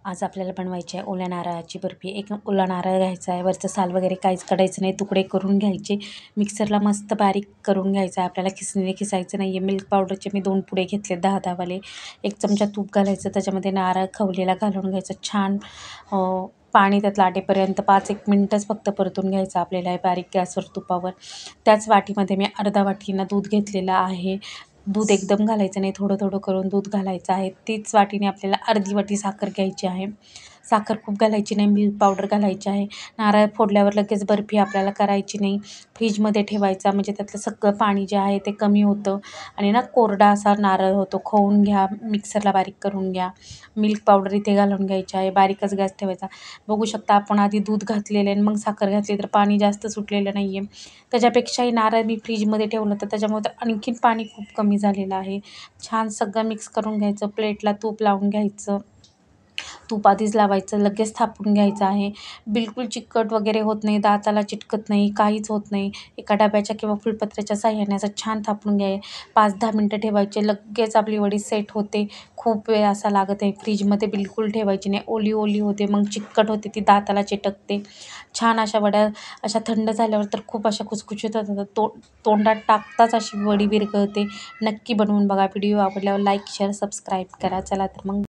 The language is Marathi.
आज आपल्याला बनवायची आहे ओल्या नारळाची बर्फी. एक ओला नारळ घ्यायचा आहे, वरचं साल वगैरे काहीच काढायचं नाही, तुकडे करून घ्यायचे. मिक्सरला मस्त बारीक करून घ्यायचं आहे. आपल्याला खिसणीने खिसायचं नाही आहे. मिल्क पावडरचे मी 2 पुडे घेतले 10-10 वाले. 1 चमचा तूप घालायचं, त्याच्यामध्ये नारळ खवलेला घालून घ्यायचं. छान पाणी त्यातलं आटेपर्यंत 5-1 मिनटंच फक्त परतून घ्यायचं आपल्याला बारीक गॅसवर तुपावर. त्याच वाटीमध्ये मी अर्धा वाटीनं दूध घेतलेलं आहे. दूध एकदम घालायचं नाही, थोडं थोडं करून दूध घालायचं आहे. तीच वाटीने आपल्याला अर्धी वाटी साखर घ्यायची आहे. साखर खूप घालायची नाही, मिल्क पावडर घालायची आहे. नारळ फोडल्यावर लगेच बर्फी आपल्याला करायची नाही, फ्रीजमध्ये ठेवायचा, म्हणजे त्यातलं सगळं पाणी जे आहे ते कमी होतं आणि ना कोरडा असा नारळ होतो. खवून घ्या, मिक्सरला बारीक करून घ्या. मिल्क पावडर इथे घालून घ्यायची आहे. बारीकच गॅस ठेवायचा. बघू शकता आपण आधी दूध घातलेलं आहे आणि मग साखर घातली तर पाणी जास्त सुटलेलं नाही आहे. त्याच्यापेक्षाही नारळ मी फ्रीजमध्ये ठेवलं तर त्याच्यामुळे आणखीन पाणी खूप कमी झालेलं आहे. छान सगळं मिक्स करून घ्यायचं. प्लेटला तूप लावून घ्यायचं. तूप आधीच लावायचं, लगेच थापून घ्यायचं आहे. बिलकुल चिकट वगैरे होत नाही, दाताला चिटकत नाही, काहीच होत नाही. एका डब्याच्या किंवा फुलपत्र्याच्या साह्याने असं छान थापून घ्या. 5-10 मिनटं ठेवायचे, लगेच आपली वडी सेट होते. खूप वेळ असा लागत आहे. फ्रीजमध्ये बिलकुल ठेवायची नाही, ओली ओली होते, मग चिकट होते, ती दाताला चिटकते. छान अशा वड्या अशा थंड झाल्यावर तर खूप अशा खुसखुशीत होतात. तोंडात टाकताच अशी वडी विरघळते. नक्की बनवून बघा. व्हिडिओ आवडल्यावर लाईक, शेअर, सबस्क्राईब करा. चला तर मग